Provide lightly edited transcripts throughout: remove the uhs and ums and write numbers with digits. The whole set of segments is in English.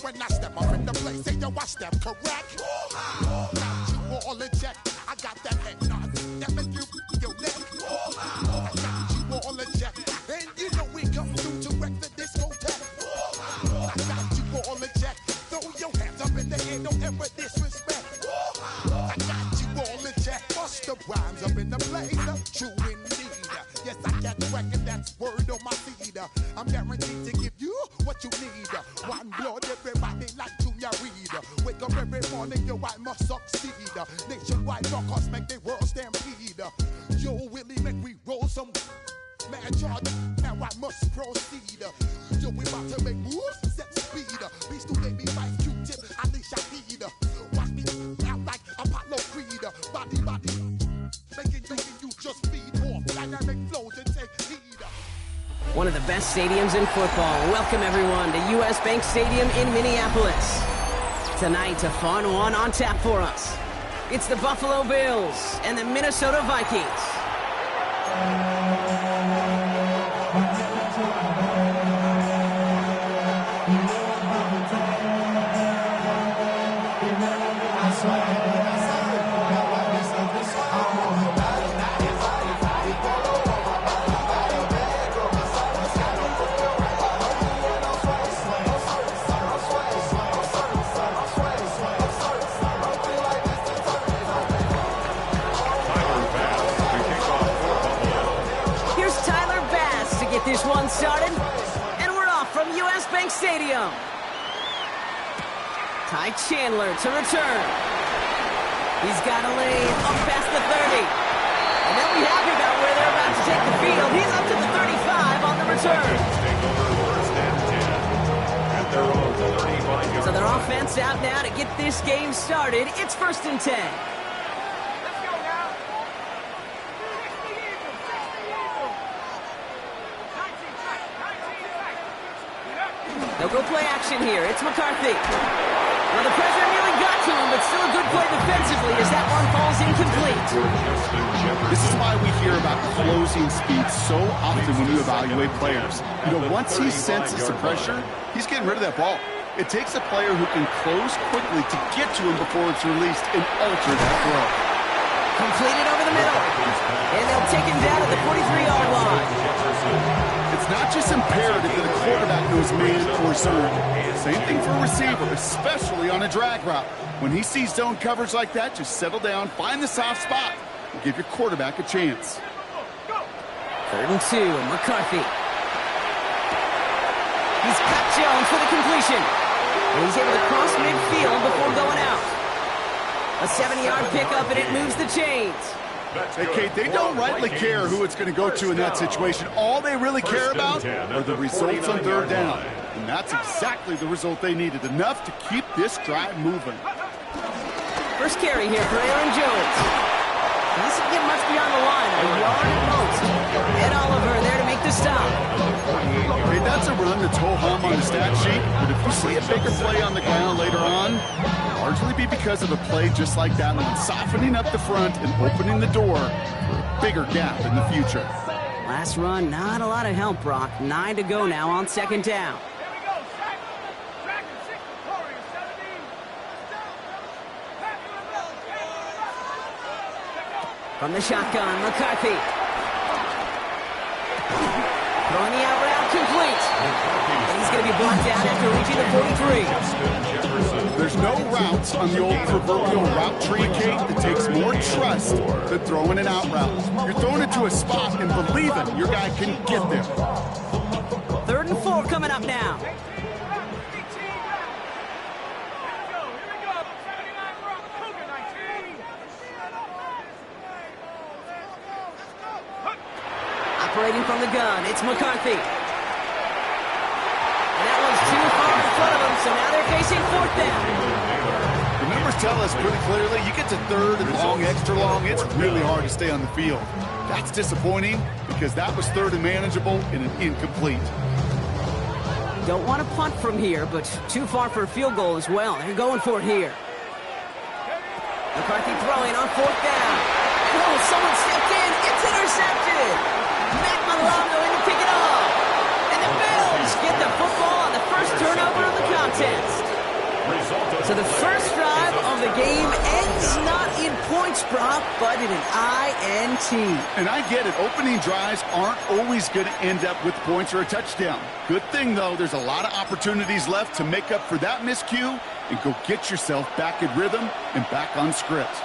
When I step up in the place, say yo, I step correct. Got you all in check. I got that head nod. That make you your neck. I got you all in check. And you know we come through to wreck the discotheque. I got you all in check. Throw your hands up in the air, don't ever disrespect. I got you all in check. Bust the rhymes up in the place. True indeed. Yes, I get wreck and that's word on my feed. I'm guaranteed to give you what you need. One blood, everybody like Junior Reed. Wake up every morning, yo, I must succeed. Nationwide rockers make the world stampede. Yo, Willie, make we roll some mad charge. Now I must proceed. Yo, we about to make moves, set speed. Beast to baby, Vice Q-Tip, Alicia Heed. Watch me out like Apollo Creed. Body, making you just feed off dynamic flows and take heed. One of the best stadiums in football. Welcome everyone to US Bank Stadium in Minneapolis. Tonight, a fun one on tap for us. It's the Buffalo Bills and the Minnesota Vikings. This one started, and we're off from US Bank Stadium. Ty Chandler to return. He's got a lane up past the 30. And they'll be happy about where they're about to take the field. He's up to the 35 on the return. So their offense out now to get this game started. It's 1st and 10. They'll go play action here. It's McCarthy. Well, the pressure nearly got to him, but still a good play defensively as that one falls incomplete. This is why we hear about closing speed so often when you evaluate players. You know, once he senses the pressure, he's getting rid of that ball. It takes a player who can close quickly to get to him before it's released and alter that throw. Completed over the middle. And they'll take him down at the 43-yard line. It's not just imperative that a quarterback knows man or zone. Same thing for a receiver, especially on a drag route. When he sees zone coverage like that, just settle down, find the soft spot, and give your quarterback a chance. 3rd and 2, McCarthy. He's got Jones for the completion. And he's able to cross midfield before going out. A 70-yard pickup, and it moves the chains. Hey, Kate, they don't rightly care who it's going to go to in that situation. All they really care about are the results on 3rd down. And that's exactly the result they needed, enough to keep this drive moving. First carry here for Aaron Jones. He doesn't get much beyond the line, a yard at most. Ed Oliver there to make the stop. Hey, that's a run that's ho-hum on the stat sheet, but if you see a bigger play on the ground later on, largely be because of a play just like that one, softening up the front and opening the door for a bigger gap in the future. Last run, not a lot of help, Brock. 9 to go now on 2nd down. From the shotgun, McCarthy. Throwing the out route complete. And he's going to be blocked out after reaching the 43. There's no routes on the old proverbial route tree, Kate, that takes more trust than throwing an out route. You're throwing it to a spot and believing your guy can get there. 3rd and 4 coming up now. Operating from the gun, it's McCarthy. And that one's too far in front of him, so now they're facing 4th down. Remember tell us pretty clearly, you get to third and long, extra long, it's really hard to stay on the field. That's disappointing because that was third and manageable and an incomplete. Don't want to punt from here, but too far for a field goal as well. They're going for it here. McCarthy throwing on fourth down. Oh, someone stepped in. It's intercepted. Matt Milano in to pick it off. And the Bills get the football on the first turnover of the contest. So the first drive of the game ends not in points, Brock, but in an INT. And I get it. Opening drives aren't always going to end up with points or a touchdown. Good thing, though, there's a lot of opportunities left to make up for that miscue and go get yourself back in rhythm and back on script.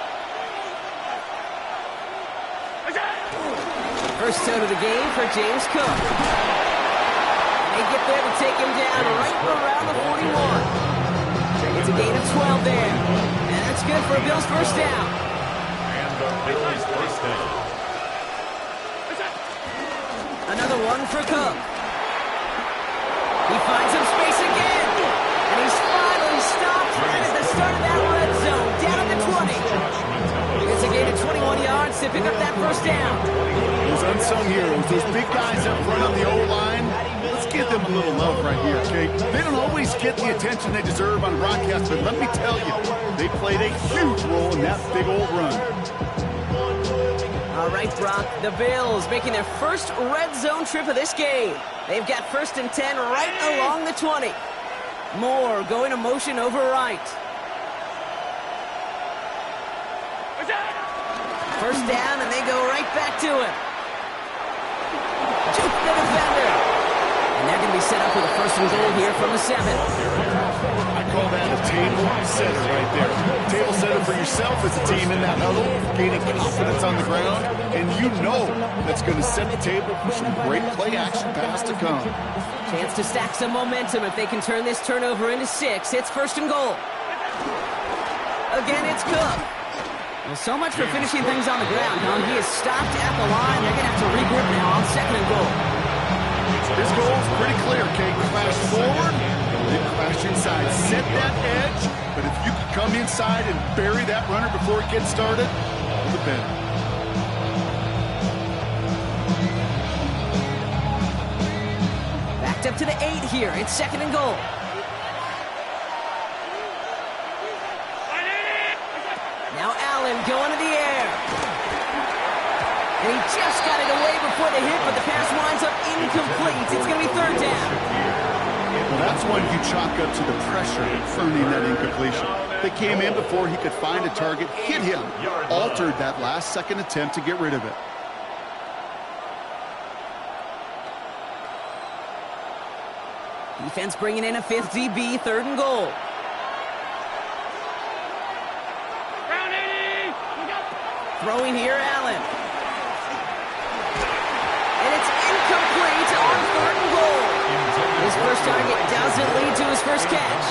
First out of the game for James Cook. And they get there to take him down right around the 41. It's a gain of 12 there. And that's good for a Bills first down. And the Bills first down. Another one for Cook. He finds some space again. And he's finally stopped right at the start of that red zone. Down at the 20. It's a gain of 21 yards to pick up that first down. Those unsung heroes, those big guys up front on the O-line, let's give them a little love right here, okay? They don't always get the attention they deserve on broadcast, but let me tell you, they played a huge role in that big old run. All right, Brock, the Bills making their first red zone trip of this game. They've got first and 10 right along the 20. Moore going to motion over right. First down, and they go right back to him. Juke the defender. And they're going to be set up with a first and goal here from the 7. I call that a table setter right there. Table setter for yourself as a team in that huddle, gaining confidence on the ground, and you know that's going to set the table for some great play action pass to come. Chance to stack some momentum if they can turn this turnover into 6. It's first and goal. Again, it's Cook. Well, so much for finishing things on the ground, huh? He is stopped at the line. They're going to have to regroup now on second and goal. This goal is pretty clear, okay? Crash forward, then crash inside. Set that edge, but if you can come inside and bury that runner before it gets started, all the better. Backed up to the 8 here. It's second and goal. Now Allen going to the air. And he just got it away before the hit, but the pass winds up incomplete. It's going to be third down. Well, that's one you chalk up to the pressure earning that incompletion. They came in before he could find a target, hit him, altered that last second attempt to get rid of it. Defense bringing in a 5th DB, third and goal. Throwing here, Allen. And it's incomplete on third and goal. His first target doesn't lead to his first catch.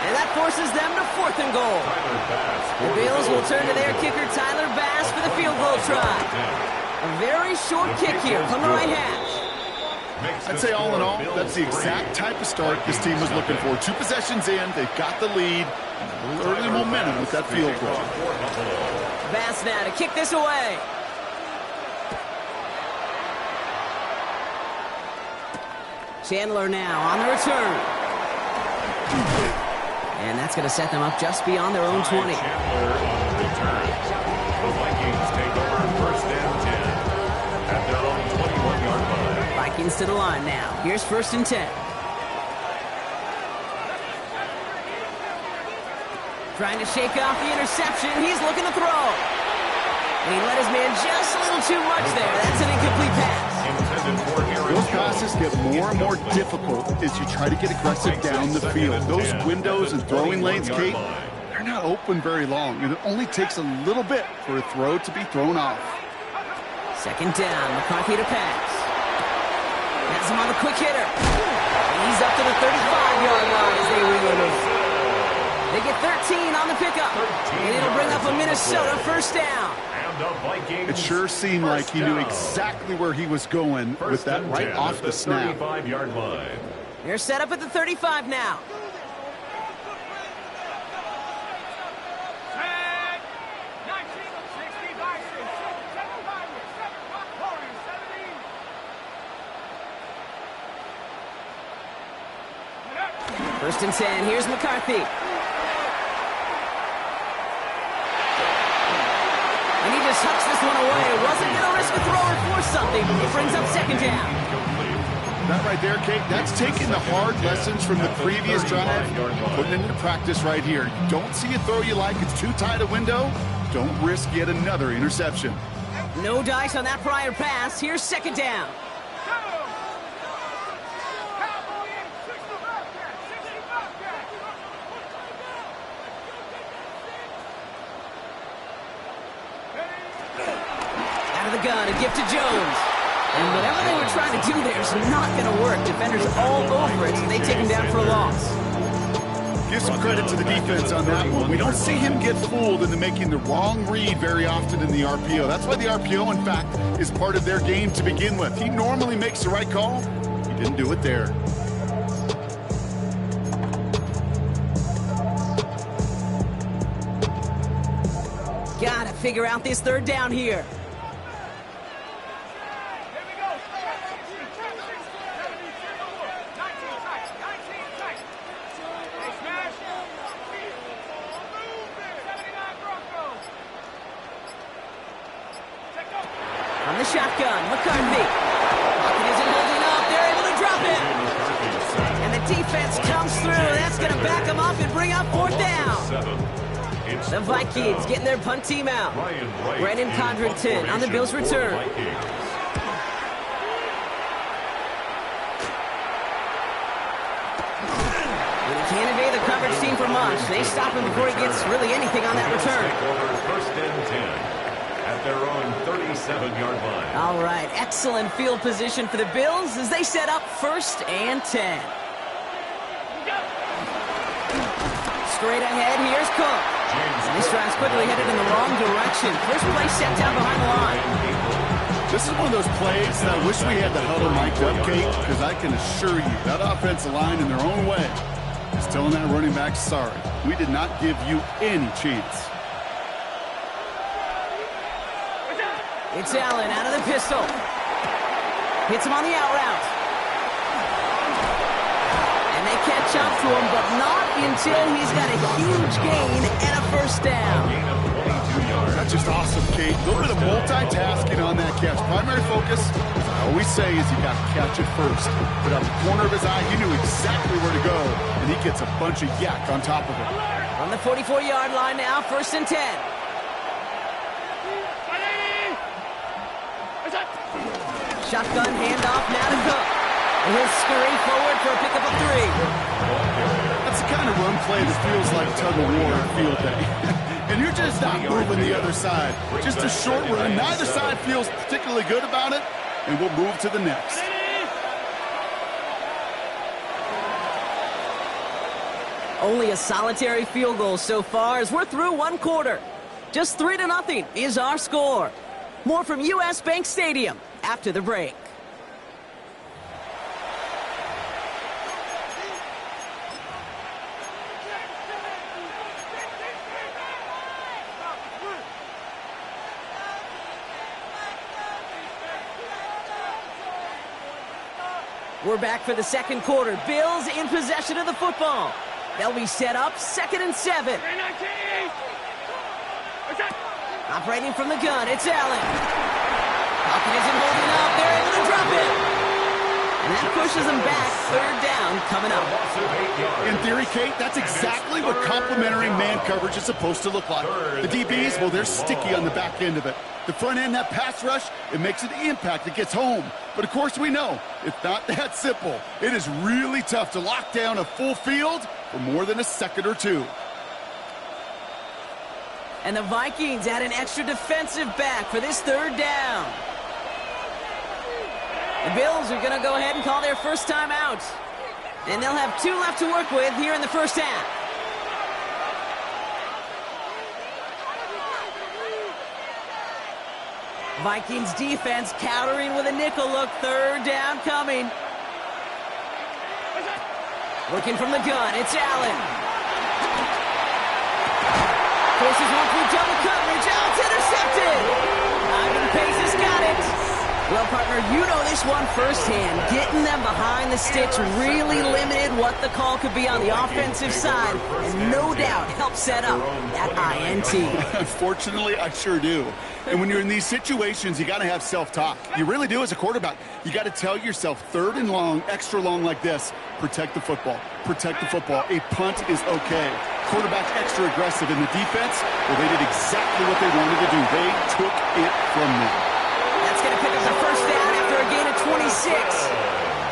And that forces them to fourth and goal. The Bills will turn to their kicker, Tyler Bass, for the field goal try. A very short kick here from the right hash. I'd say all in all, that's the exact type of start this team was looking for. 2 possessions in, they've got the lead, and early momentum with that field goal. Bass now to kick this away. Chandler now on the return. And that's going to set them up just beyond their own 20. Chandler on the return. The Vikings take over first and 10 at their own 21-yard line. Vikings to the line now. Here's first and 10. Trying to shake off the interception. He's looking to throw. And he let his man just a little too much there. That's an incomplete pass. Those passes get more and more difficult as you try to get aggressive down the field. Those windows and throwing lanes, Kate, they're not open very long. And it only takes a little bit for a throw to be thrown off. Second down. McCarthy to pass. Has him on the quick hitter. And he's up to the 35-yard line as they reel him. They get 13 on the pickup, and it'll bring up a Minnesota first down. It sure seemed like he knew exactly where he was going with that right off the snap. They're set up at the 35 now. First and 10. Here's McCarthy. And he just hucks this one away. Wasn't going to risk a throw or force something. It brings up second down. That right there, Kate, that's taking the hard lessons from the previous drive, putting it into practice right here. You don't see a throw you like, it's too tight a window, don't risk yet another interception. No dice on that prior pass. Here's second down. Out of the gun, a gift to Jones. And whatever they were trying to do there is not going to work. Defenders all over it, so they take him down for a loss. Give some credit to the defense on that one. We don't see him get fooled into making the wrong read very often in the RPO. That's why the RPO, in fact, is part of their game to begin with. He normally makes the right call. He didn't do it there. Gotta figure out this third down here. On the shotgun, McCarthy. Pocket isn't holding up. They're able to drop it. And the defense comes through. That's going to back them up and bring up fourth down. The Vikings getting their punt team out. Brandon Condrington on the Bills' return. When he can't evade the coverage team for much, they stop him before he gets really anything on that return. First and 10. At their own 37-yard line. All right, excellent field position for the Bills as they set up first and 10. Straight ahead, here's Cook. And this drive's quickly headed in the wrong direction. First play set down behind the line. This is one of those plays that I wish we had the huddle mic'd up, Kate, because I can assure you that offensive line in their own way is telling that running back, sorry, we did not give you any chance. It's Allen out of the pistol. Hits him on the out route. And they catch up to him, but not until he's got a huge gain and a first down. That's just awesome, Kate. A little bit of multitasking on that catch. Primary focus, as I always say, is you got to catch it first. But out the corner of his eye, he knew exactly where to go, and he gets a bunch of yak on top of it. On the 44-yard line now, first and 10. Shotgun handoff now to Cook. And he'll scurry forward for a pickup of 3. That's the kind of run play that feels like tug-of-war on field day. And you're just not moving the other side. Just a short run. Neither side feels particularly good about it, and we'll move to the next. Only a solitary field goal so far as we're through one quarter. Just 3-0 is our score. More from US Bank Stadium after the break. We're back for the second quarter. Bills in possession of the football. They'll be set up 2nd and 7. Operating from the gun, it's Allen. Pocket isn't holding up. They're able to drop it. And that pushes them back. Third down coming up. In theory, Kate, that's exactly what complementary man coverage is supposed to look like. The DBs, well, they're sticky on the back end of it. The front end, that pass rush, it makes an impact. It gets home. But, of course, we know it's not that simple. It is really tough to lock down a full field for more than a second or two. And the Vikings add an extra defensive back for this third down. The Bills are going to go ahead and call their first time out. And they'll have 2 left to work with here in the first half. Vikings defense countering with a nickel look. Third down coming. Looking from the gun, it's Allen. Forces one through double coverage. Oh, it's intercepted. Ivan Pace has got it. Well, partner, you know this one firsthand. Getting them behind the sticks really limited what the call could be on the offensive side, and no doubt helped set up that INT. Unfortunately, I sure do. And when you're in these situations, you got to have self-talk. You really do as a quarterback. You got to tell yourself, 3rd and long, extra long like this, protect the football. Protect the football. A punt is okay. Quarterback extra aggressive in the defense. Well, they did exactly what they wanted to do. They took it from them. That's going to pick up the first down after a gain of 26.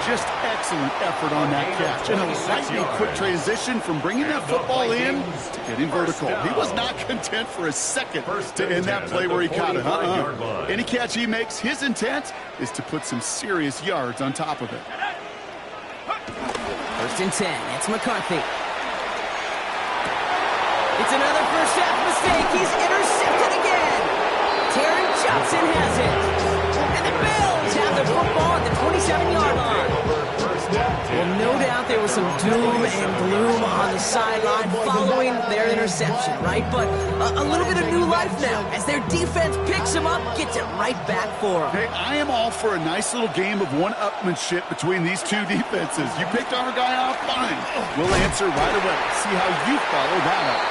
Just excellent effort on that catch. And a lightning quick transition from bringing that football in to getting vertical. He was not content for a second to end that play where he caught it. Any catch he makes, his intent is to put some serious yards on top of it. 1st and 10. It's McCarthy. It's another first half mistake. He's intercepted again. Taron Johnson has it. And the Bills have the football at the 27-yard line. Well, no doubt there was some doom and gloom on the sideline following their interception, right? But a little bit of new life now as their defense picks them up, gets it right back for them. Hey, I am all for a nice little game of one-upmanship between these two defenses. You picked our guy off, fine. We'll answer right away. See how you follow that up.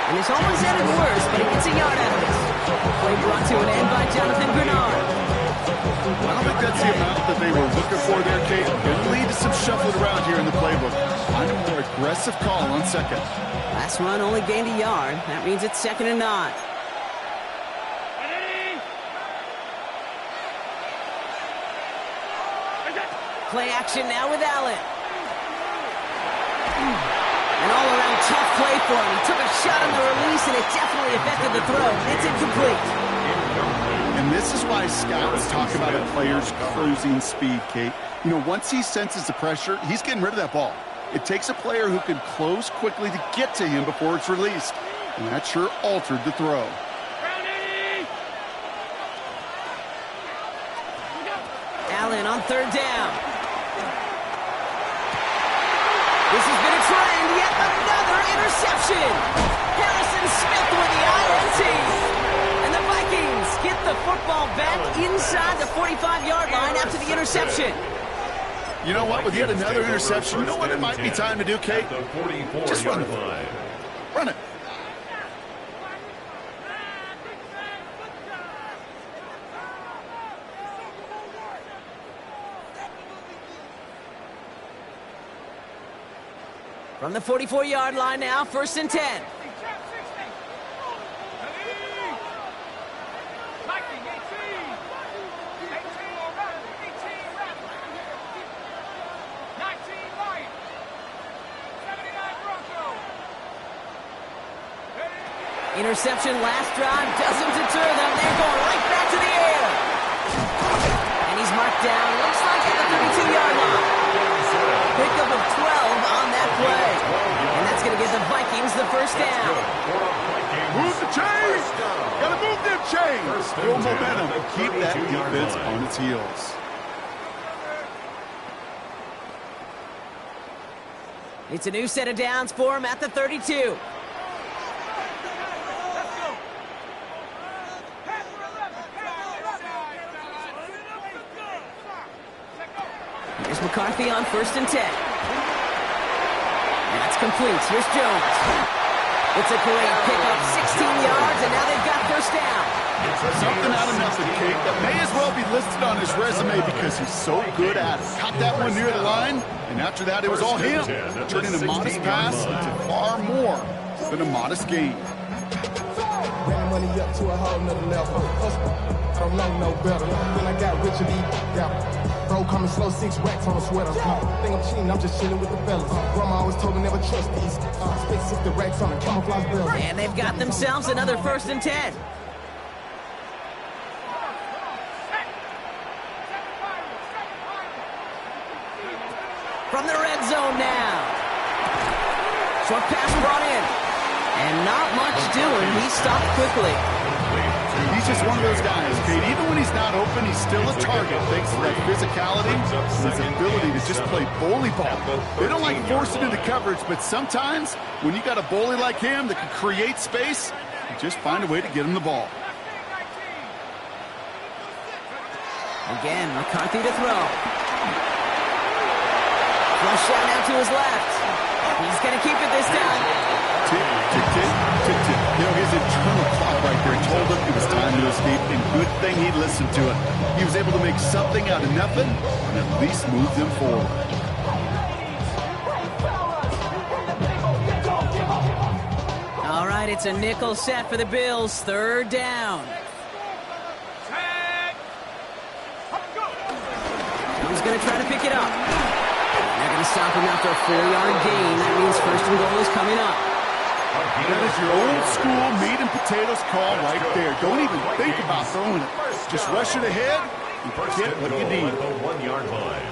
And it's almost ended worse, but he gets a yard out of this. Play brought to an end by Jonathan Grenard. I don't think that's the amount that they were looking for there, Kate. It'll lead to some shuffling around here in the playbook. I'm a more aggressive call on second. Last run only gained a yard. That means it's 2nd and 9. Play action now with Allen. An all-around tough play for him. He took a shot on the release, and it definitely affected the throw. It's incomplete. And this is why scouts talk about a player's cruising speed, Kate. You know, once he senses the pressure, he's getting rid of that ball. It takes a player who can close quickly to get to him before it's released. And that sure altered the throw. Allen on 3rd down. This has been a trend. Yet another interception. Harrison Smith with the INT. And the Vikings get the football back inside the 45-yard line after the interception. You know what? With yet another interception, you know what it might be time to do, Kate? Just run it. Run it. From the 44-yard line now, 1st and 10. Interception last drive doesn't deter them. They're going right back to the air. And he's marked down. Looks like at the 32-yard line. Pickup of 12 on that play. And that's going to give the Vikings the first down. Move the chains. Got to move them chains. Build momentum and keep that defense on its heels. It's a new set of downs for him at the 32. Here's McCarthy on 1st and 10. That's complete. Here's Jones. It's a great pickup, 16 yards, and now they've got first down. Something out of nothing, Kate, that may as well be listed on his resume because he's so good at it. Caught that one near the line, and after that it was all him, turning a modest pass into far more than a modest gain. Running money up to a whole nother level. I don't know no better. Then I got rich and bro coming slow, 6 racks on a sweater. Think I'm cheating, I'm just chilling with the fellas. Grandma always told me never trust these. Spent 60 racks on a camouflage bill. And they've got themselves another 1st and 10. From the red zone now. Short pass brought in. And not much doing. He stopped quickly. He's just one of those guys, Kate. Even when he's not open, he's still a target thanks to that physicality and his ability to just play bully ball. They don't like forcing into coverage, but sometimes when you got a bully like him that can create space, you just find a way to get him the ball. Again, McCarthy to throw. Flush shot out to his left. He's going to keep it this time. Tick, tick, tick, tick, tick. You know, his internal clock right there told him it was time to escape, and good thing he listened to it. He was able to make something out of nothing and at least move them forward. All right, it's a nickel set for the Bills. Third down. He's going to try to pick it up. They're going to stop him after a 4-yard gain. That means first and goal is coming up. That is your old school meat and potatoes call right there. Don't even think about throwing it. Just rush it ahead and get what you need. The 1-yard line.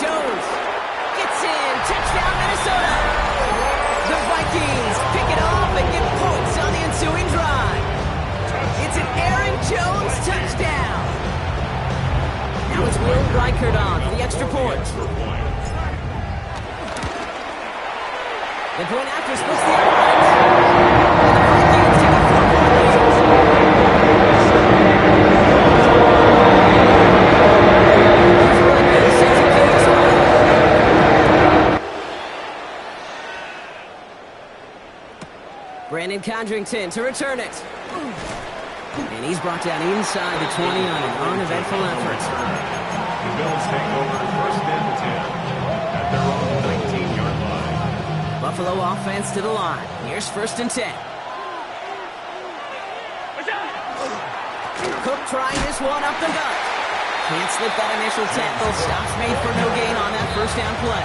Jones gets in. Touchdown, Minnesota. The Vikings pick it off and get points on the ensuing drive. It's an Aaron Jones touchdown. Now it's Will Reichert on for the extra point. The point after is supposed to be the Vikings take a 4-point lead. Brandon Condrington to return it. And he's brought down inside the 20 on an uneventful effort. The Bills take over first and 10 at their own 19-yard line. Buffalo offense to the line. Here's first and 10. Cook trying this one up the gut. Can't slip that initial tackle. Stops made for no gain on that first down play.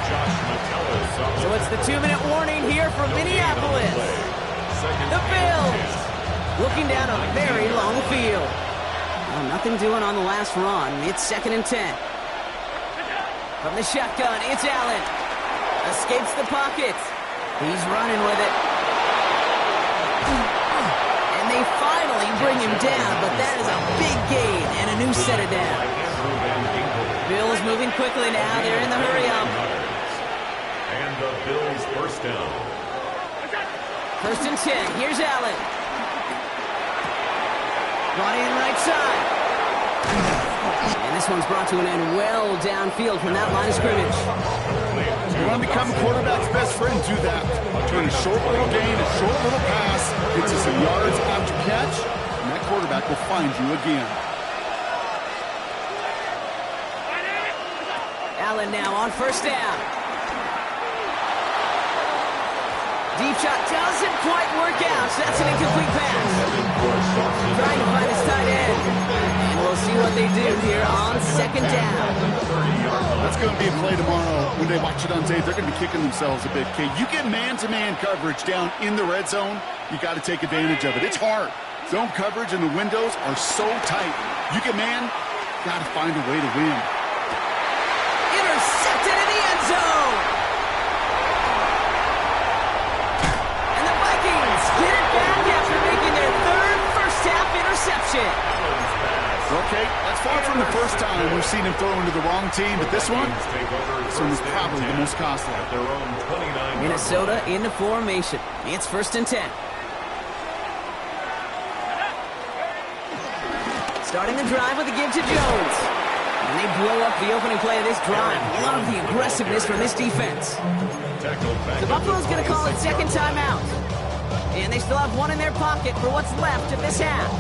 So it's the 2-minute warning here from Minneapolis. The Bills looking down a very long field. Well, nothing doing on the last run. It's second and 10. From the shotgun, it's Allen. Escapes the pocket. He's running with it. And they finally bring him down, but that is a big gain and a new set of downs. Bills moving quickly now. They're in the hurry-up. And the Bills first down. First and 10. Here's Allen. Brought in right side. And this one's brought to an end well downfield from that line of scrimmage. You want to become a quarterback's best friend, do that. Turn a short little gain, a short little pass, gets you some yards after catch, and that quarterback will find you again. Allen now on first down. Deep shot doesn't quite work out. So that's an incomplete pass. Trying to find his tight end. And we'll see what they do here on second down. That's going to be a play tomorrow. When they watch it on tape, they're going to be kicking themselves a bit. Okay, you get man-to-man coverage down in the red zone, you got to take advantage of it. It's hard. Zone coverage and the windows are so tight. You get man, got to find a way to win. Intercepted in the end zone. And the Vikings get it back after making their third first-half interception. Okay, that's far from the first time we've seen him throw into the wrong team, but this one is probably the most costly. Minnesota into formation. It's first and 10. Starting the drive with a give to Jones. And they blow up the opening play of this drive. Love the aggressiveness from this defense. The Buffalo's going to call it second timeout. And they still have one in their pocket for what's left of this half.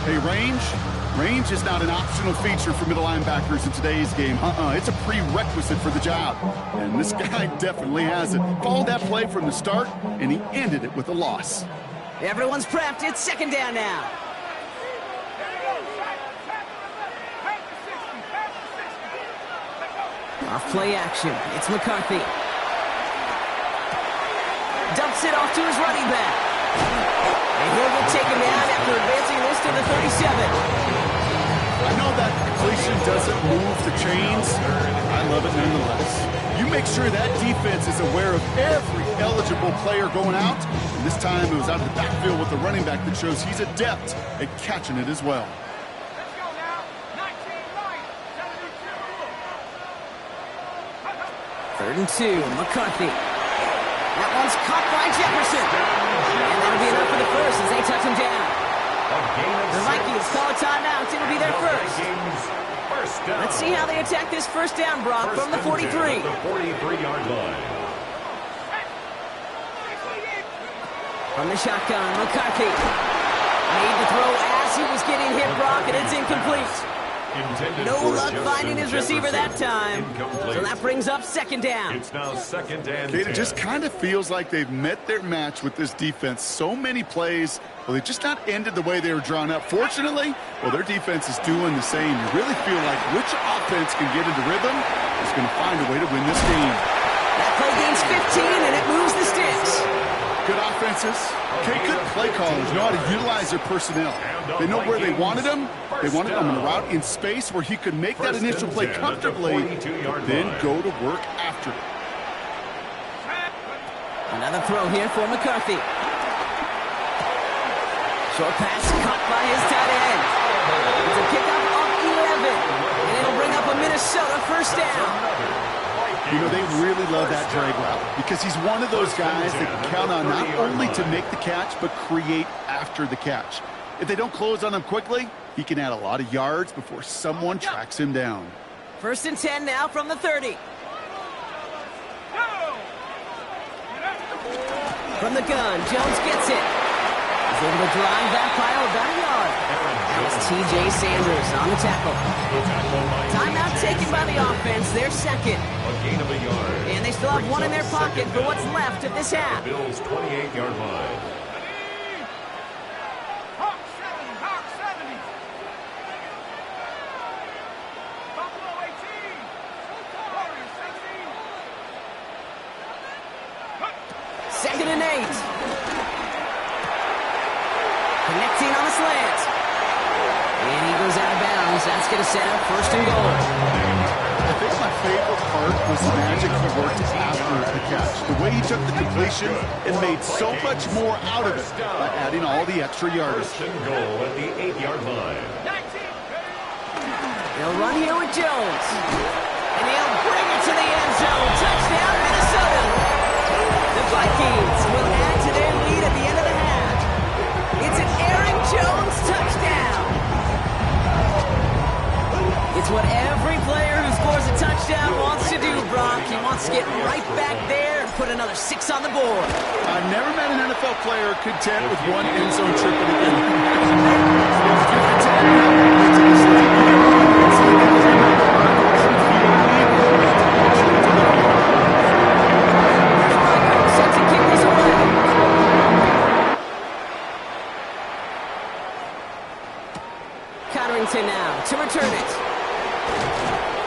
Hey, range is not an optional feature for middle linebackers in today's game. It's a prerequisite for the job. And this guy definitely has it. Followed that play from the start, and he ended it with a loss. Everyone's prepped. It's second down now. Off play action. It's McCarthy. Dumps it off to his running back. And he'll get taken down after advancing this to the 37. I know that completion doesn't move the chains. I love it nonetheless. You make sure that defense is aware of every eligible player going out. And this time it was out of the backfield with the running back that shows he's adept at catching it as well. Let's go now. 19 right. 3rd and 2, McCarthy. That one's caught by Jefferson. And that'll be enough for the first as they touch him down. The Vikings call a timeout. It'll be their first. Let's see how they attack this first down, Brock, from the 43. The 43-yard line. From the shotgun, McCarthy. Made the throw as he was getting hit, Brock, and it's incomplete. No luck finding his receiver that time. So that brings up 2nd down. It's now 2nd and 10. It just kind of feels like they've met their match with this defense. So many plays, well, they just not ended the way they were drawn up. Fortunately, well, their defense is doing the same. You really feel like which offense can get into rhythm is going to find a way to win this game. That play gains 15, and it moves the sticks. Good offenses. Okay, good play callers know how to utilize their personnel. They know where they wanted them. They wanted them in a route in space where he could make that initial play comfortably, then go to work after it. Another throw here for McCarthy. Short pass caught by his tight end. It's a kickoff of 11, and it'll bring up a Minnesota first down. You know, they really love that drag route because he's one of those guys that can count on not only to make the catch, but create after the catch. If they don't close on him quickly, he can add a lot of yards before someone tracks him down. 1st and 10 now from the 30. From the gun, Jones gets it. He's able to drive that pile about a yard. It's T.J. Sanders on the tackle. Timeout taken by the offense, their second. A gain of a yard. And they still have one in their pocket for what's left of this half. Bills 28-yard line. Hawk 70. Hawk 70. Buffalo 18. Warriors 16. 2nd and 8. Connecting on the slant. And he goes out of bounds. That's going to set up 1st and goal. I think my favorite part was the magic he worked after the catch. The way he took the completion and made so much more out of it by adding all the extra yardage. 1st and goal at the 8-yard line. 19. They'll run here with Jones. And they'll bring it to the end zone. Touchdown, Minnesota. The Vikings will add to their lead at the end of the half. It's an Aaron Jones touchdown. It's what every player who scores a touchdown wants to do, Brock. He wants to get right back there and put another 6 on the board. I've never met an NFL player content with one end zone trip in a game. Set to kick this away. Cotterington now to return it.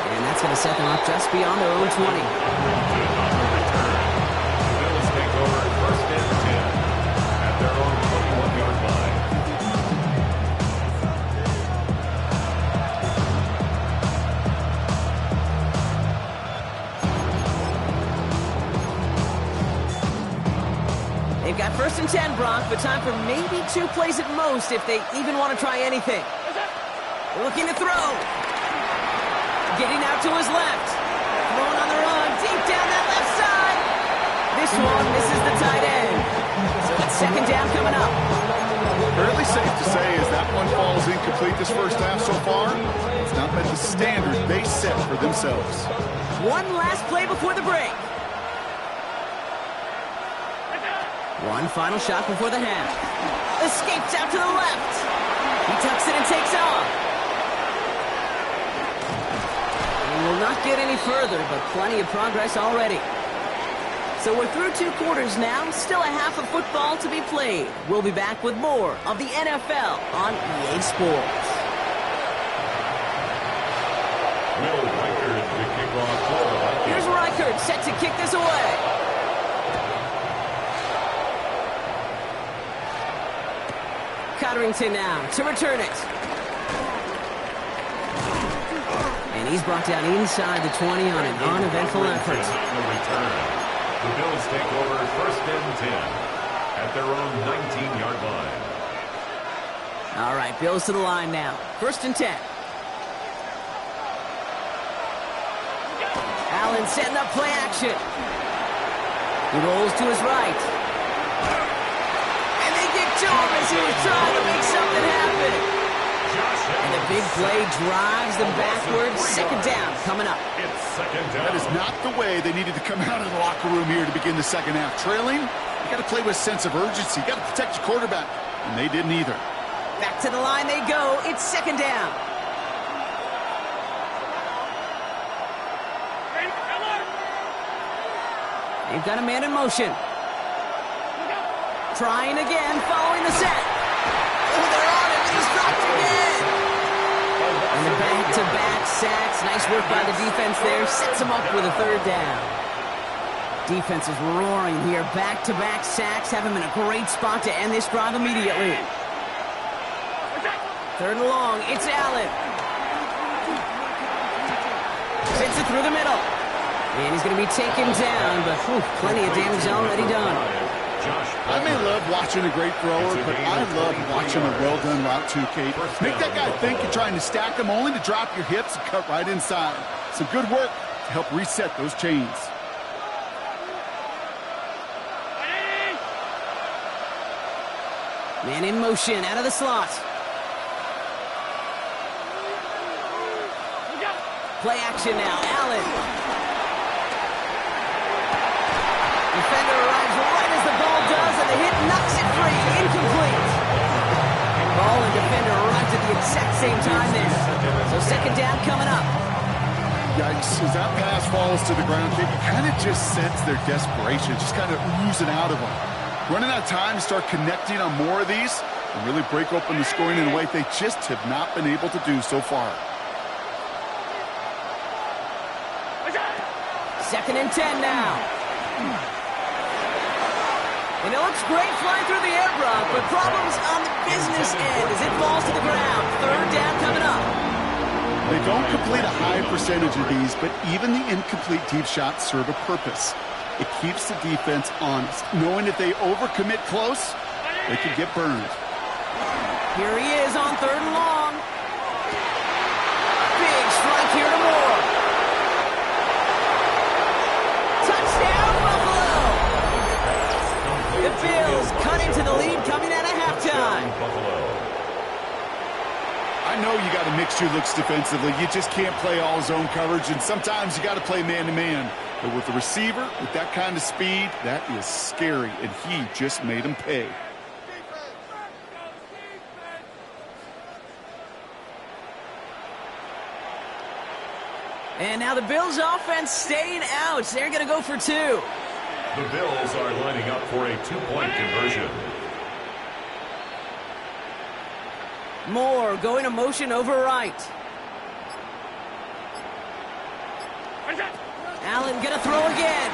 And that's going to set them up just beyond their own 20. Bills take over 1st and 10 at their own 21-yard line. They've got 1st and 10, Brock, but time for maybe 2 plays at most if they even want to try anything. Looking to throw. Getting out to his left. Throwing on the run. Deep down that left side. This one misses the tight end. So it's 2nd down coming up. Fairly safe to say as that one falls incomplete this first half so far, it's not met the standard they set for themselves. One last play before the break. One final shot before the half. Escapes out to the left. He tucks it and takes off. And will not get any further, but plenty of progress already. So we're through 2 quarters now. Still a half of football to be played. We'll be back with more of the NFL on EA Sports. Will Reichard to kick off for the Vikings. Here's Reichard set to kick this away. Cotterington now to return it. And he's brought down inside the 20 on an uneventful effort. The Bills take over first and 10 at their own 19-yard line. All right, Bills to the line now. First and 10. Allen setting up play action. He rolls to his right. And they get to him as he was trying to make something happen. And the big play drives them backwards. Second down coming up. It's second down. That is not the way they needed to come out of the locker room here to begin the second half. Trailing, you got to play with a sense of urgency. You got to protect your quarterback. And they didn't either. Back to the line they go. It's second down. They've got a man in motion. Trying again, following the set. Oh, they're on him, and he's dropped again. And the back-to-back sacks. Nice work by the defense there. Sets him up with a third down. Defense is roaring here. Back-to-back sacks have him in a great spot to end this drive immediately. Third and long, it's Allen. Sends it through the middle. And he's going to be taken down, but plenty of damage already done. I may love watching a great thrower, but I love watching a well-done route too, Kate. Make that guy think you're trying to stack him only to drop your hips and cut right inside. Some good work to help reset those chains. Man in motion, out of the slot. Play action now, Allen. Defender arrives right as the ball does, and the hit knocks it free. Incomplete. Ball and defender arrives at the exact same time there. So second down coming up. Yikes, as that pass falls to the ground, Kate, you kind of just sense their desperation, just kind of oozing out of them. Running out of time to start connecting on more of these and really break open the scoring in a way they just have not been able to do so far. Second and 10 now. And it looks great flying through the air, Brock, but problems on the business end as it falls to the ground. Third down coming up. They don't complete a high percentage of these, but even the incomplete deep shots serve a purpose. It keeps the defense honest, knowing if they overcommit close, they could get burned. Here he is on third and long. Big strike here to Moore. Touchdown, Buffalo! The Bills cut into the lead coming out of halftime. I know you got to mix your looks defensively. You just can't play all zone coverage, and sometimes you got to play man-to-man. But with the receiver, with that kind of speed, that is scary, and he just made him pay. And now the Bills offense staying out. They're going to go for two. The Bills are lining up for a two-point conversion. Moore going to motion over right. Allen going to throw again.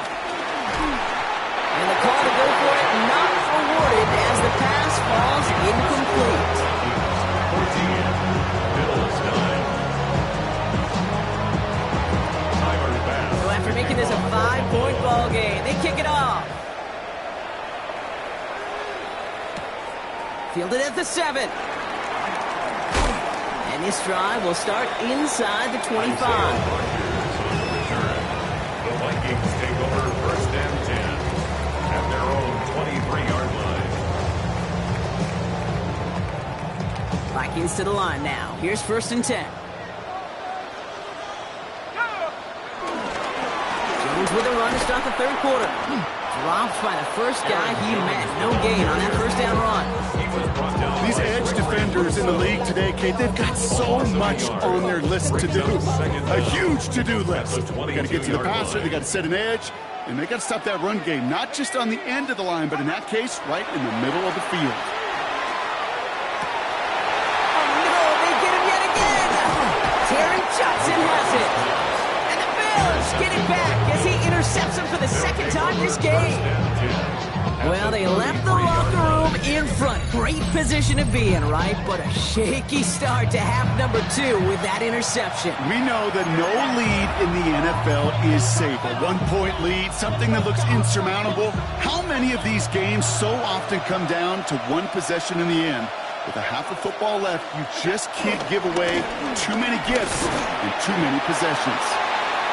And the call to go for it not awarded as the pass falls incomplete. 14, Bills 9. Timer pass. So after making this a 5-point ball game, they kick it off. Fielded at the 7. And this drive will start inside the 25. The Vikings take over first and 10 at their own 23-yard line. Vikings to the line now. Here's first and 10. Jones with a run to start the third quarter. Dropped by the first guy he met. No gain on that first down run. These edge defenders in the league today, Kate, they've got so much on their list to do. A huge to-do list. They got to get to the passer, they got to set an edge, and they got to stop that run game, not just on the end of the line, but in that case, right in the middle of the field. Oh no, they get him yet again. Terry Johnson has it. And the Bills get it back as he intercepts intercepts him for the second time this game. Well, they left the locker room in front. Great position to be in, right? But a shaky start to half number 2 with that interception. We know that no lead in the NFL is safe. A one-point lead, something that looks insurmountable. How many of these games so often come down to one possession in the end? With a half of football left, you just can't give away too many gifts and too many possessions.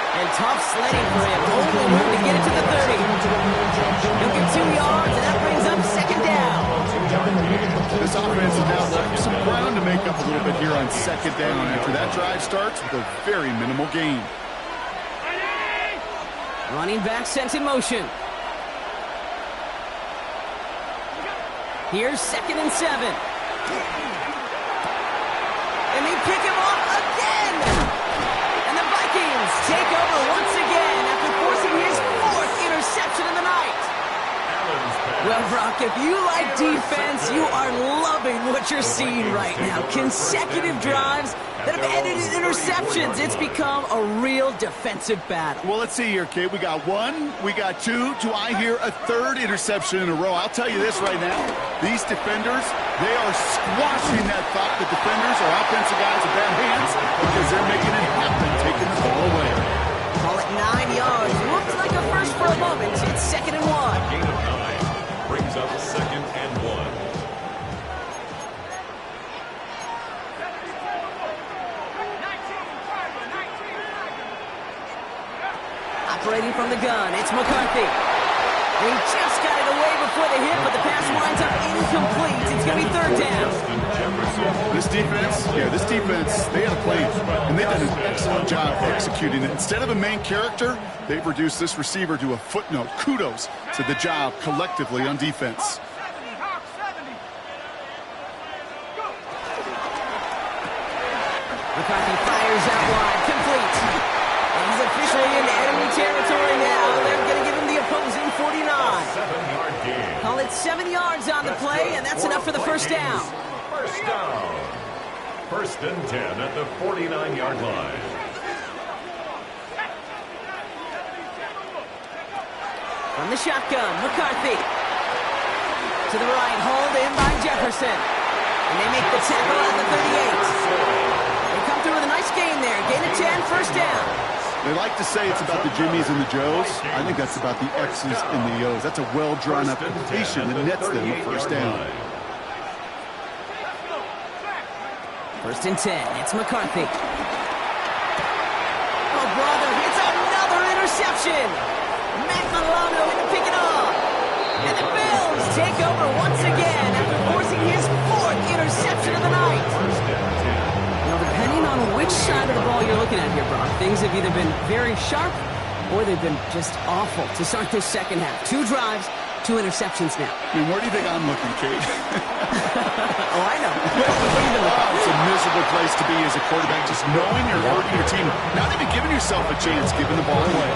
And tough sledding for him. Only room to get it to the 30. He'll get 2 yards, and that brings up second down. This offense is now left some ground to make up a little bit here on second down after that drive starts with a very minimal gain. Running back sent in motion. Here's 2nd and 7. And they pick him off again. And the Vikings take over once again after forcing his 4th interception of the night. Well, Brock, if you like defense, you are loving what you're seeing right now. Consecutive drives that have ended in interceptions. It's become a real defensive battle. Well, let's see here, Kate. We got 1, we got 2. Do I hear a 3rd interception in a row? I'll tell you this right now. These defenders, they are squashing that thought that defenders or offensive guys have bad hands because they're making it happen, taking the ball away. Call it 9 yards. Looks like a first for a moment. It's 2nd and 1. Gain of 9 brings up 2nd and 1. Operating from the gun, it's McCarthy. He just got it away before the hit, but the pass winds up incomplete. It's going to be 3rd down. This defense, they had a plan, and they've done an excellent job executing it. Instead of a main character, they've reduced this receiver to a footnote. Kudos to the job collectively on defense. McCarthy fires out wide, complete. And he's officially into enemy territory now. They're going to give him the opposing 49. 7-yard gain. Call it 7 yards on the play, and that's enough for the first down. First down. 1st and 10 at the 49-yard line. From the shotgun, McCarthy. To the right, hauled in by Jefferson. And they make the tackle at the 38. They come through with a nice gain there. Gain of 10, first down. They like to say it's about the Jimmies and the Joes. I think that's about the X's and the O's. That's a well-drawn-up completion that nets them first down. 1st and 10, it's McCarthy. Oh, brother, it's another interception. Matt Milano in to pick it up. And the Bills take over once again after forcing his 4th interception of the night. Now, depending on which side of the ball you're looking at here, Brock, things have either been very sharp or they've been just awful to start this second half. 2 drives, 2 interceptions now. I mean, where do you think I'm looking, Kate? Oh, I know. It's a miserable place to be as a quarterback, just knowing you're hurting your team, not even giving yourself a chance, giving the ball away.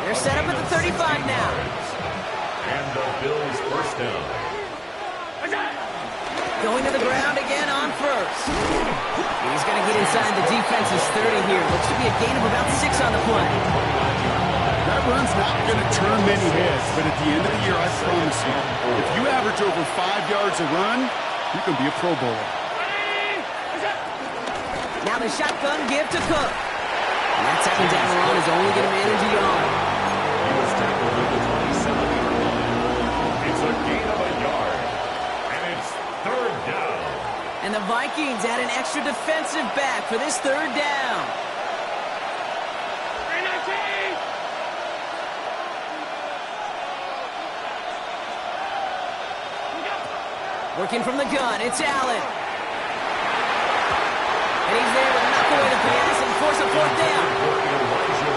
They're set up at the 35 now. And the Bills first down. Going to the ground again on first. He's going to get inside the defense's 30 here. Looks to be a gain of about 6 on the play. That run's not going to turn many heads, but at the end of the year, I promise you, if you average over 5 yards a run, you can be a Pro Bowler. Now the shotgun give to Cook. And that second down run is only going to manage a yard. He was tackled at the 27-yard line. It's a gain of a yard. And it's 3rd down. And the Vikings add an extra defensive back for this 3rd down. Working from the gun, it's Allen. And he's there to knock away the pass and force a 4th down.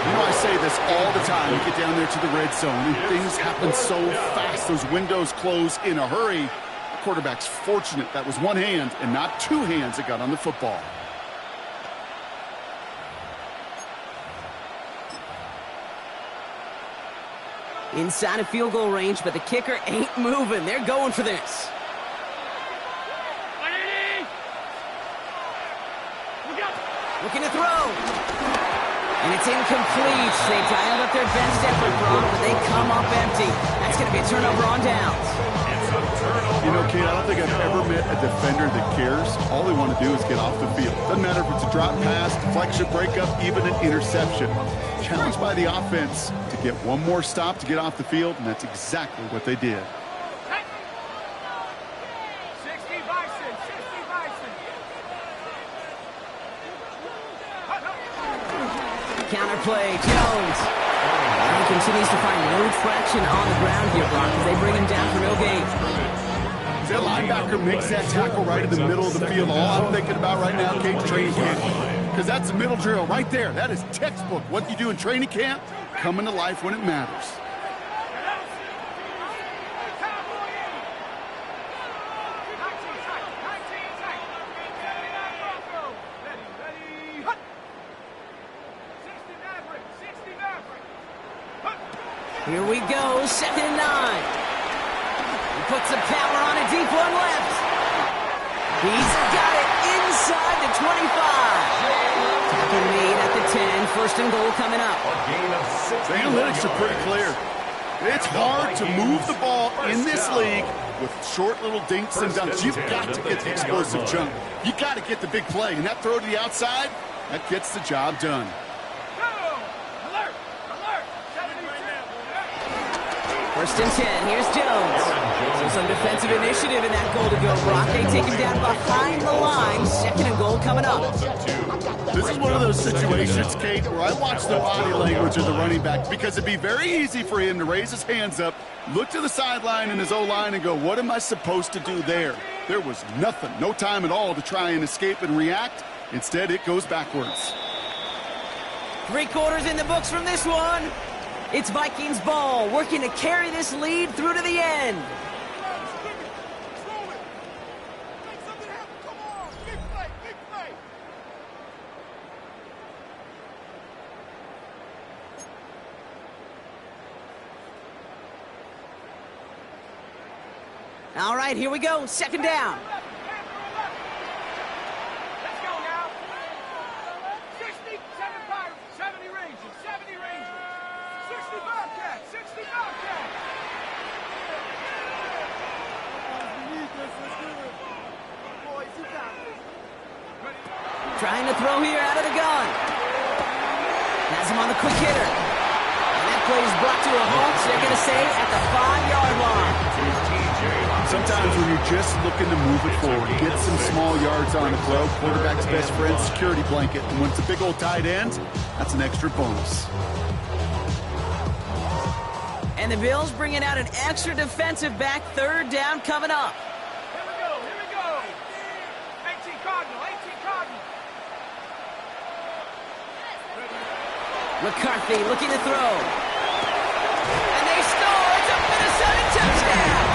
You know, I say this all the time. You get down there to the red zone, and things happen so fast. Those windows close in a hurry. The quarterback's fortunate that was one hand and not 2 hands that got on the football. Inside of field goal range, but the kicker ain't moving. They're going for this. Looking to throw. And it's incomplete. They dialed up their best effort, Brock, but they come up empty. That's going to be a turnover on downs. You know, Kate, I don't think I've ever met a defender that cares. All they want to do is get off the field. Doesn't matter if it's a drop pass, deflection, breakup, even an interception. Challenged by the offense to get one more stop to get off the field, and that's exactly what they did. 60 Bison, 60 Bison. Counterplay, Jones. And he continues to find no traction on the ground here, Brock, as they bring him down for no gain. That linebacker makes that tackle right in the middle of the field. All I'm thinking about right now, Kate, training camp. Because that's the middle drill right there. That is textbook. What you do in training camp, coming to life when it matters. Here we go, 2nd and 9. He puts the power on a deep one left. He's got it inside the 25. Tackle made at the 10, 1st and goal coming up. The analytics are pretty clear. It's hard to move the ball in this league with short little dinks and dunks. You've got to get the explosive jump. You got to get the big play, and that throw to the outside, that gets the job done. First and 10, here's Jones. So some defensive initiative in that goal to go, Brock. They take him down behind the line. 2nd and goal coming up. This is one of those situations, Kate, where I watch the body language of the running back, because it'd be very easy for him to raise his hands up, look to the sideline in his O-line and go, what am I supposed to do there? There was nothing, no time at all to try and escape and react. Instead, it goes backwards. 3 quarters in the books from this one. It's Vikings ball, working to carry this lead through to the end. All right, here we go, 2nd down. Let's go now. 60, 70 ranges, 70 ranges. 60 Bobcats, 60 Bobcats. Trying to throw here out of the gun. Has him on the quick hitter. And that play is brought to a halt, so they're going to say at the 5-yard line. Sometimes when you're just looking to move it forward, get some small yards on the throw, quarterback's best friend, security blanket. And when it's a big old tight end, that's an extra bonus. And the Bills bringing out an extra defensive back, 3rd down coming up. Here we go, here we go. 18 Cardinal, 18 Cardinal. McCarthy looking to throw. And they score. It's a Minnesota touchdown.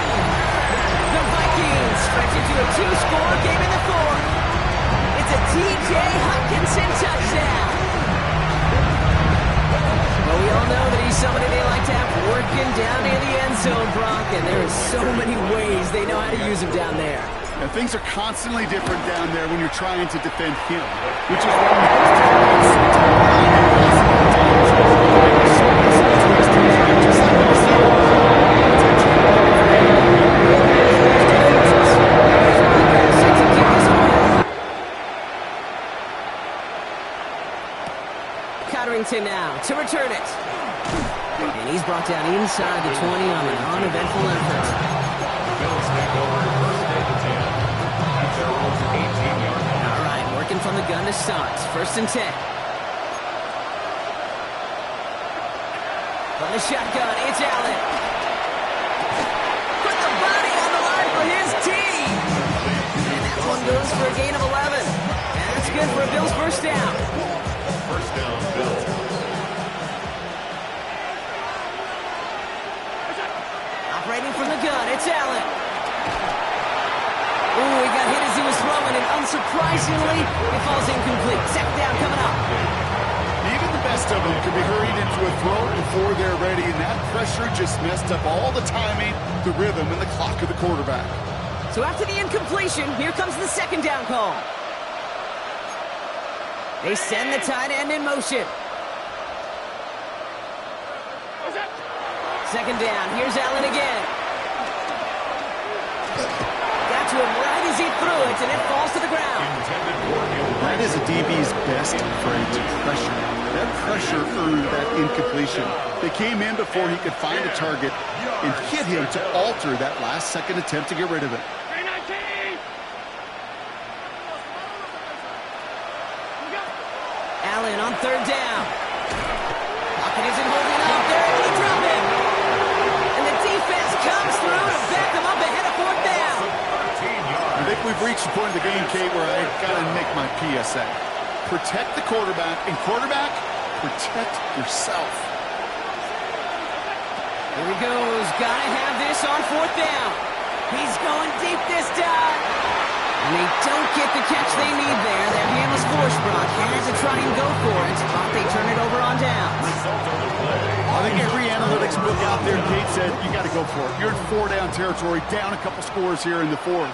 The Vikings stretch into a 2-score game in the 4th. It's a T.J. Hockenson touchdown. Well, we all know that he's somebody they like to have working down near the end zone, Brock, and there are so many ways they know how to use him down there. And things are constantly different down there when you're trying to defend him, which is one of the Cotterington now to return it. And he's brought down inside the 20 on an uneventful effort. Bills take over 1st and 10 at their own 18-yard line. All right, working from the gun to start. 1st and 10. From the shotgun, it's Allen. Put the body on the line for his team. And that one goes for a gain of 11. And that's good for a Bills 1st down. 1st down, Bills. Operating from the gun, it's Allen. Ooh, he got hit as he was throwing, and unsurprisingly, it falls incomplete. 2nd down coming up. Even the best of them can be hurried into a throw before they're ready, and that pressure just messed up all the timing, the rhythm, and the clock of the quarterback. So after the incompletion, here comes the 2nd down call. They send the tight end in motion. Second down. Here's Allen again. Got to him right as he threw it, and it falls to the ground. That is a DB's best friend to pressure. That pressure earned that incompletion. They came in before he could find a target and hit him to alter that last-second attempt to get rid of it. Allen on third down. Pocket isn't holding up. They're able to drop him. And the defense comes through to back them up ahead of fourth down. I think we've reached the point of the game, Kate, where I've got to make my PSA. Protect the quarterback, and quarterback, protect yourself. Here he goes. Gotta have this on fourth down. He's going deep this time. And they don't get the catch they need there. Their hand was forced. Brock had to try and go for it, but they turn it over on downs. I think every analytics book out there, Kate, said you got to go for it. You're in four-down territory, down a couple scores here in the fourth.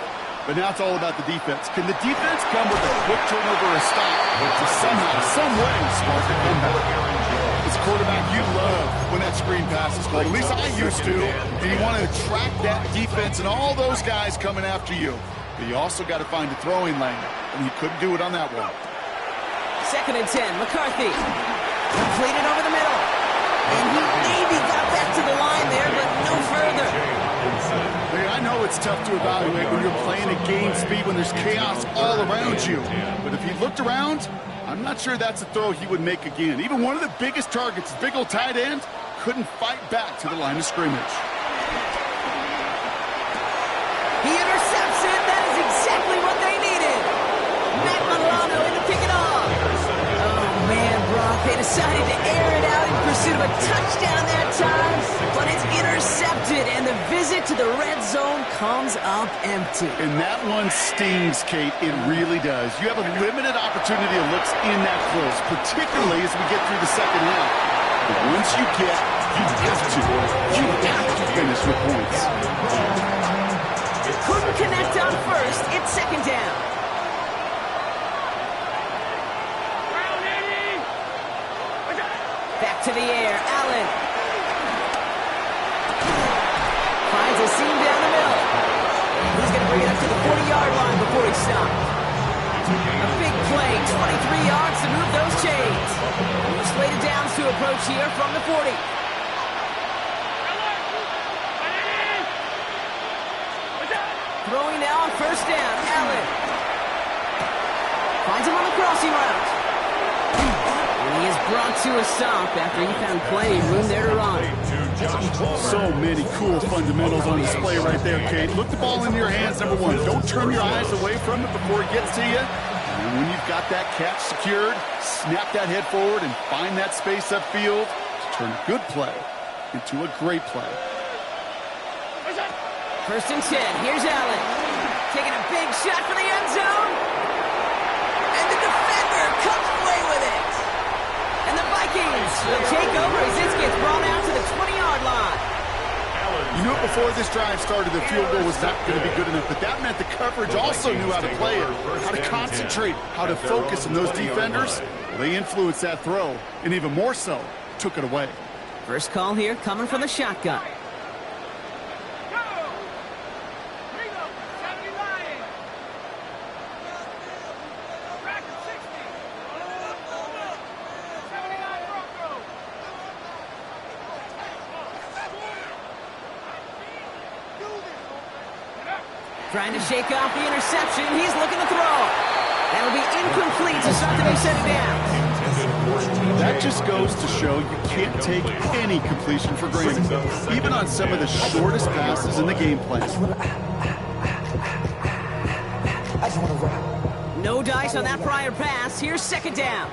But now it's all about the defense. Can the defense come with a quick turnover or a stop to somehow, some way, spark a comeback? It's quarterback you love when that screen pass is called. At least I used to. And you want to attract that defense and all those guys coming after you. But you also got to find a throwing lane, and he couldn't do it on that one. Second and 10, McCarthy. Completed over the middle. And he maybe got back to the line there, but no further. Hey, I know it's tough to evaluate when you're playing at game speed, when there's chaos all around you. But if he looked around, I'm not sure that's a throw he would make again. Even one of the biggest targets, big old tight end, couldn't fight back to the line of scrimmage. He intercepts it. That is exactly what they needed. Matt Milano in to pick it off. Oh, man, Brock, they decided to air it out in pursuit of a touchdown that time, but it's intercepted, and the visit to the red zone comes up empty. And that one stings, Kate. It really does. You have a limited opportunity of looks in that close, particularly as we get through the second half. But once you get, you have to finish with points. Couldn't connect on first. It's second down. Back to the air. Allen. Finds a seam down the middle. He's going to bring it up to the 40-yard line before he stops. A big play. 23 yards to move those chains. Slated downs to approach here from the 40. Throwing now on first down, Allen. Finds him on the crossing route. And he is brought to a stop after he found plenty of room there to run. So many cool fundamentals on display right there, Kate. Look the ball into your hands, number one. Don't turn your eyes away from it before it gets to you. And when you've got that catch secured, snap that head forward and find that space upfield to turn a good play into a great play. First and 10. Here's Allen. Taking a big shot for the end zone. And the defender comes away with it. And the Vikings will take over as this gets brought out to the 20-yard line. You knew before this drive started the field goal was not going to be good enough, but that meant the coverage also knew how to play it, how to concentrate, how to focus, and those defenders, well, they influenced that throw, and even more so, took it away. First call here coming from the shotgun. Trying to shake off the interception. He's looking to throw. That'll be incomplete to start the new set of downs. That just goes to show you can't take any completion for granted, even on some of the shortest passes in the game plan. No dice on that prior pass. Here's second down.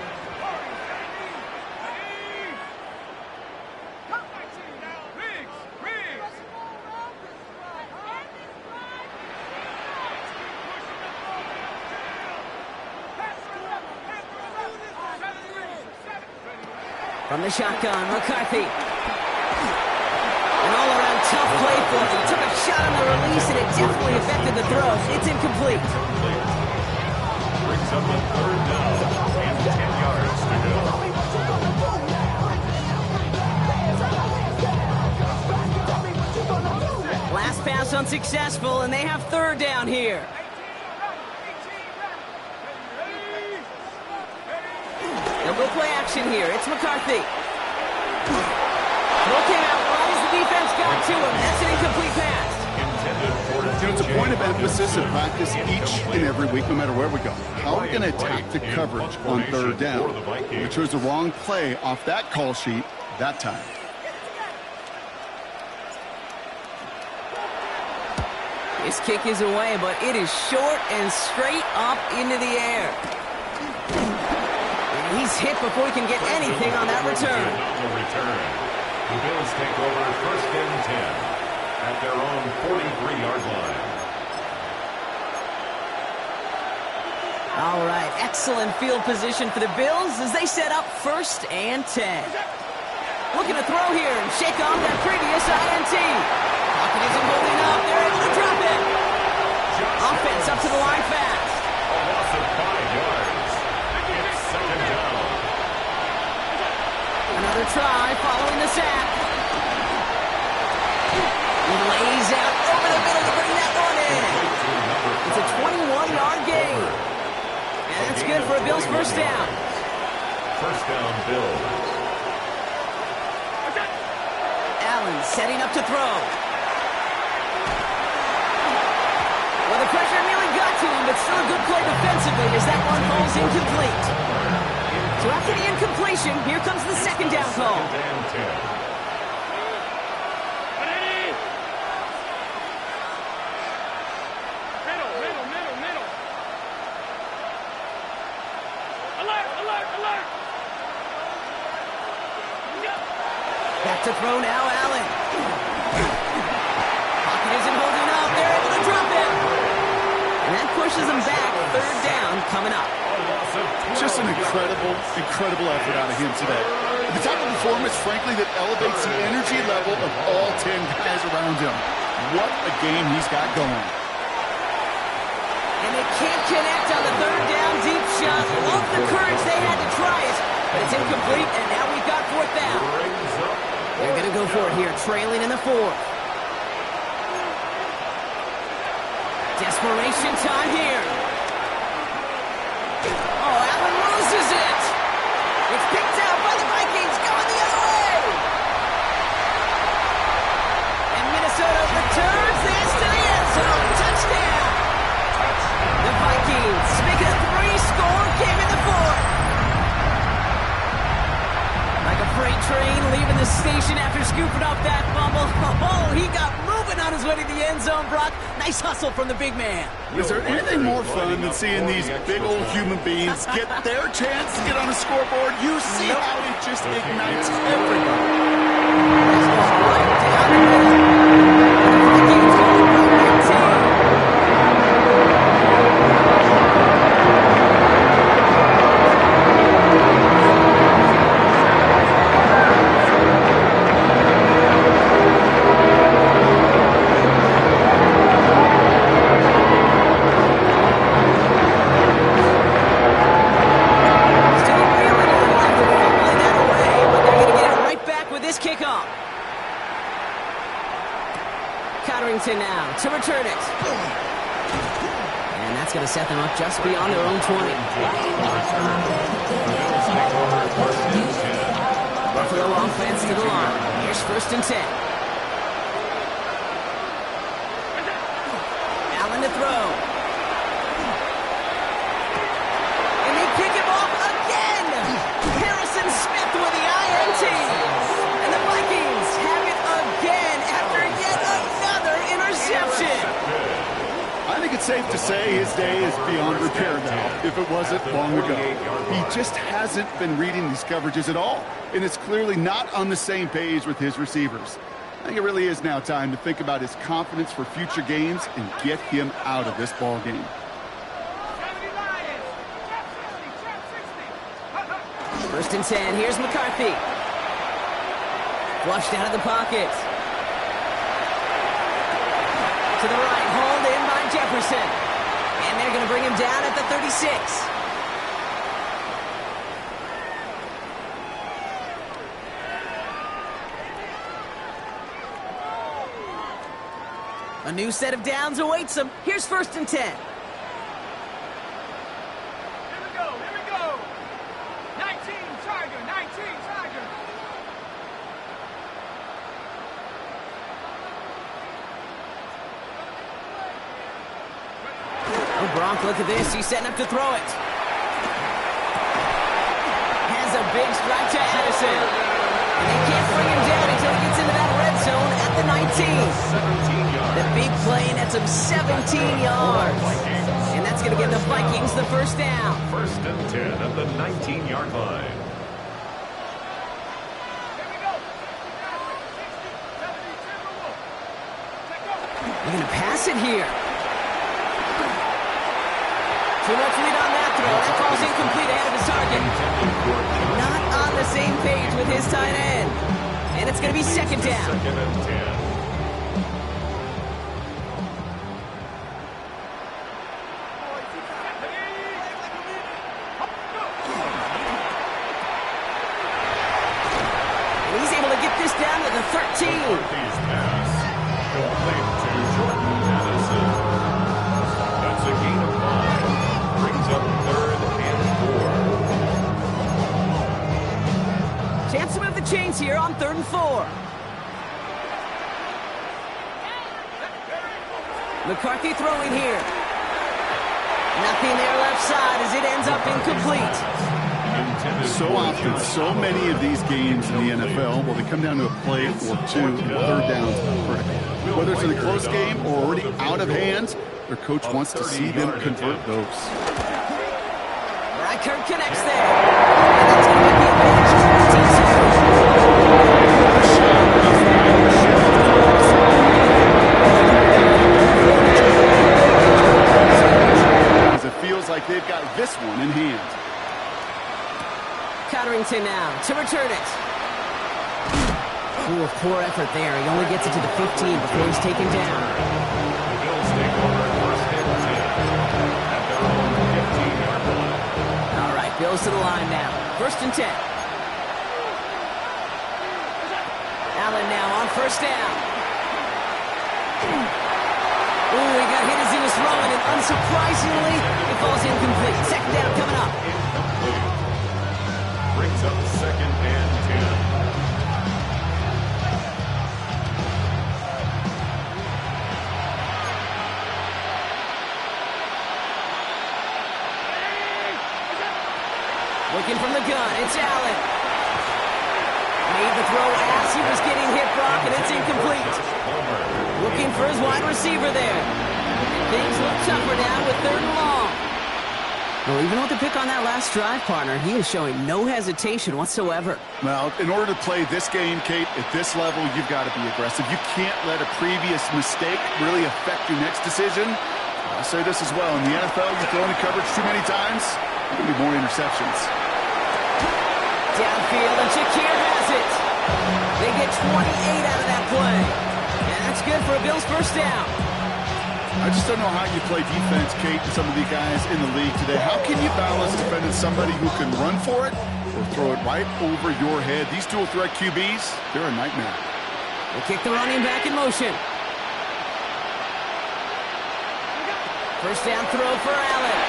From the shotgun, McCarthy. An all-around tough play for him. He took a shot on the release, and it definitely affected the throw. It's incomplete. Brings up a third down and 10 yards to go. unsuccessful, and they have third down here. They'll go play action here. It's McCarthy. Throw came out right as the defense got to him. That's an incomplete pass. It's a point of emphasis in practice each and every week, no matter where we go. How are we going to attack the coverage on third down? We chose the wrong play off that call sheet that time. His kick is away, but it is short and straight up into the air. And he's hit before he can get anything on that return. The Bills take over first and 10 at their own 43-yard line. All right, excellent field position for the Bills as they set up first and 10. Looking to throw here and shake off that previous INT. Pocket isn't holding up. They're able to drop it. Offense up to the line fast. A loss of 5 yards. It's second down. Another try following the sack. He lays out over the middle to bring that one in. It's a 21-yard gain. And that's good for a Bills first down. First down, Bills. Allen setting up to throw. Well, the pressure nearly got to him, but still a good play defensively as that one falls incomplete. So after the incompletion, here comes the second down call. Second and 10. Back to throw now, Allen. Pocket isn't holding up. They're able to drop it. And that pushes them back. Third down coming up. Just an incredible effort out of him today. The type of performance, frankly, that elevates the energy level of all 10 guys around him. What a game he's got going. And they can't connect on the third down deep shot. Love the courage they had to try it. But it's incomplete, and now we've got fourth down. They're going to go for it here, trailing in the fourth. Desperation time here. Oh, Allen loses it. It's picked out by the Vikings, going the other way. And Minnesota returns this to the end zone. Touchdown. The Vikings make it a 3-score game in the fourth. Like a freight train leaving the station after scooping up that fumble. Oh, he got moving on his way to the end zone, Brock. Nice hustle from the big man. Is there anything more fun than seeing these big old human beings get their chance to get on the scoreboard? You see how it just ignites everybody. This goes right down the middle. The Vikings go right 19. Now to return it. And that's going to set them up just beyond their own 20. Buffalo offense to the line. Here's first and 10. Allen to throw. And they pick him off again. Harrison Smith with the INT. And the Vikings have it again after yet another interception. I think it's safe to say his day is beyond repair now, if it wasn't long ago. He just hasn't been reading these coverages at all, and it's clearly not on the same page with his receivers. I think it really is now time to think about his confidence for future games and get him out of this ball game. First and 10, here's McCarthy. Flushed out of the pocket. To the right, hauled in by Jefferson. And they're going to bring him down at the 36. A new set of downs awaits them. Here's 1st and 10. Here we go, here we go. 19 Tiger, 19 Tiger. Oh, Gronk, look at this. He's setting up to throw it. Has a big strike to Addison. And they can't bring him down until he gets into that red zone at the 19. 17 yards. The big play nets him 17 yards. And that's going to give the Vikings the 1st down. 1st and 10 at the 19-yard line. Here we go. 60, 70, Timberwolves. Check go. They're going to pass it here. Too much lead on that throw. That ball's incomplete ahead of his target. Not on the same page with his tight end. And it's going to be 2nd down. 2nd and 10. And he's able to get this down to the 13. These pass complete to Jordan Addison. That's a gain of 5. Brings up 3rd and 4. Chance to move the chains here on 3rd and 4. McCarthy throwing here. Nothing there left side as it ends up incomplete. So often, so many of these games in the NFL, well, they come down to a play or two, and 3rd downs are critical. Whether it's in a close game or already out of hand, their coach wants to see them convert those. Reichert connects there. And that's going to make the advantage 14 seconds. Because it feels like they've got this one in hand. Cotterington now to return it. Ooh, poor effort there. He only gets it to the 15 before he's taken down. The Bills take over 1st and 10 at their own 15-yard line. All right, Bills to the line now. 1st and 10. Allen now on 1st down. Ooh, he got hit as he was throwing, and unsurprisingly, it falls incomplete. 2nd down coming up. Incomplete. Brings up 2nd and 10. Looking from the gun, it's Allen. Made the throw as he was getting hit, Brock, and it's incomplete. Looking for his wide receiver there. And things look tougher now with 3rd and long. Well, even with the pick on that last drive, partner, he is showing no hesitation whatsoever. Well, in order to play this game, Kate, at this level, you've got to be aggressive. You can't let a previous mistake really affect your next decision. I'll say this as well. In the NFL, you throw into coverage too many times, there could be more interceptions. Downfield, and Shakir has it. They get 28 out of that play. And that's good for a Bills 1st down. I just don't know how you play defense, Kate, and some of the guys in the league today. How can you balance defending somebody who can run for it or throw it right over your head? These dual threat QBs, they're a nightmare. They kick the running back in motion. 1st down throw for Allen.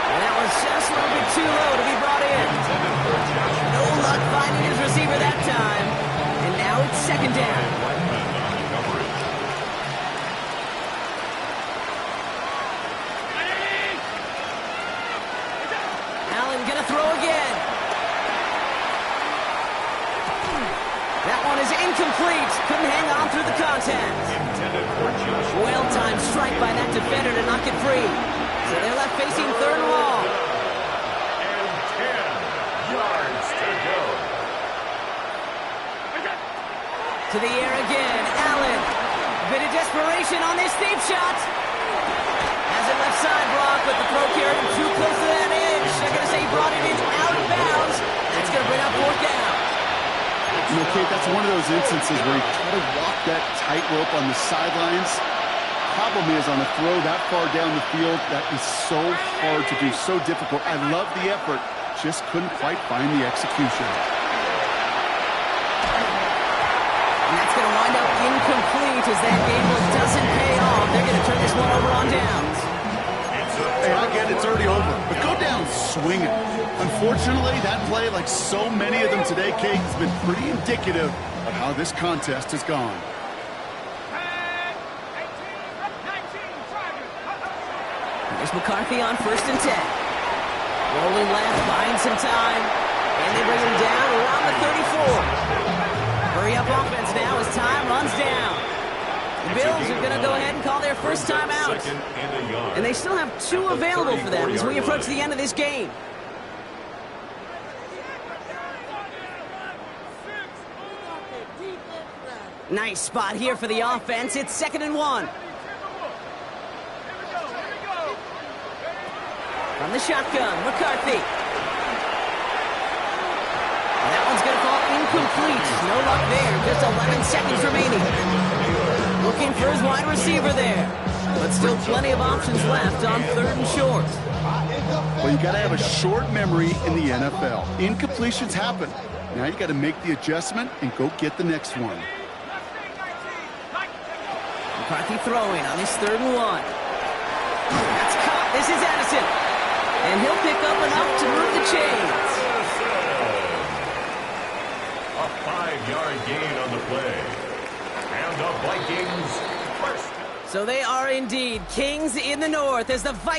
And that was just a little bit too low to be brought in. No luck finding his receiver that time. And now it's 2nd down. Allen gonna throw again. That one is incomplete. Couldn't hang on through the contact. Well-timed strike by that defender to knock it free. So they're left facing 3rd and long. And 10 yards to go. To the air again, Allen. A bit of desperation on this deep shot. Has it left side, Brock, but the throw carried him too close to that edge. They're going to say he brought it in out of bounds. That's going to bring up 4th down. You know, Kate, that's one of those instances where you try to walk that tightrope on the sidelines. Problem is, on a throw that far down the field, that is so hard to do, so difficult. I love the effort, just couldn't quite find the execution. And that's going to wind up incomplete as that gamble doesn't pay off. They're going to turn this one over on downs. Hey, I get it's already over, but go down swinging. Unfortunately, that play, like so many of them today, Kate, has been pretty indicative of how this contest has gone. There's McCarthy on 1st and 10. Rolling left, buying some time. And they bring him down around the 34. Hurry up offense now as time runs down. The Bills are going to go ahead and call their first time out. And they still have 2 available for them as we approach the end of this game. Nice spot here for the offense. It's 2nd and 1. From the shotgun, McCarthy. That one's going to fall incomplete. No luck there. Just 11 seconds remaining. Looking for his wide receiver there. But still plenty of options left on 3rd and short. Well, you got to have a short memory in the NFL. Incompletions happen. Now you got to make the adjustment and go get the next one. McCarthy throwing on his 3rd and 1. That's caught. This is Addison. And he'll pick up enough to move the chains. A 5-yard gain on the play. And the Vikings first. So they are indeed kings in the north as the Vikings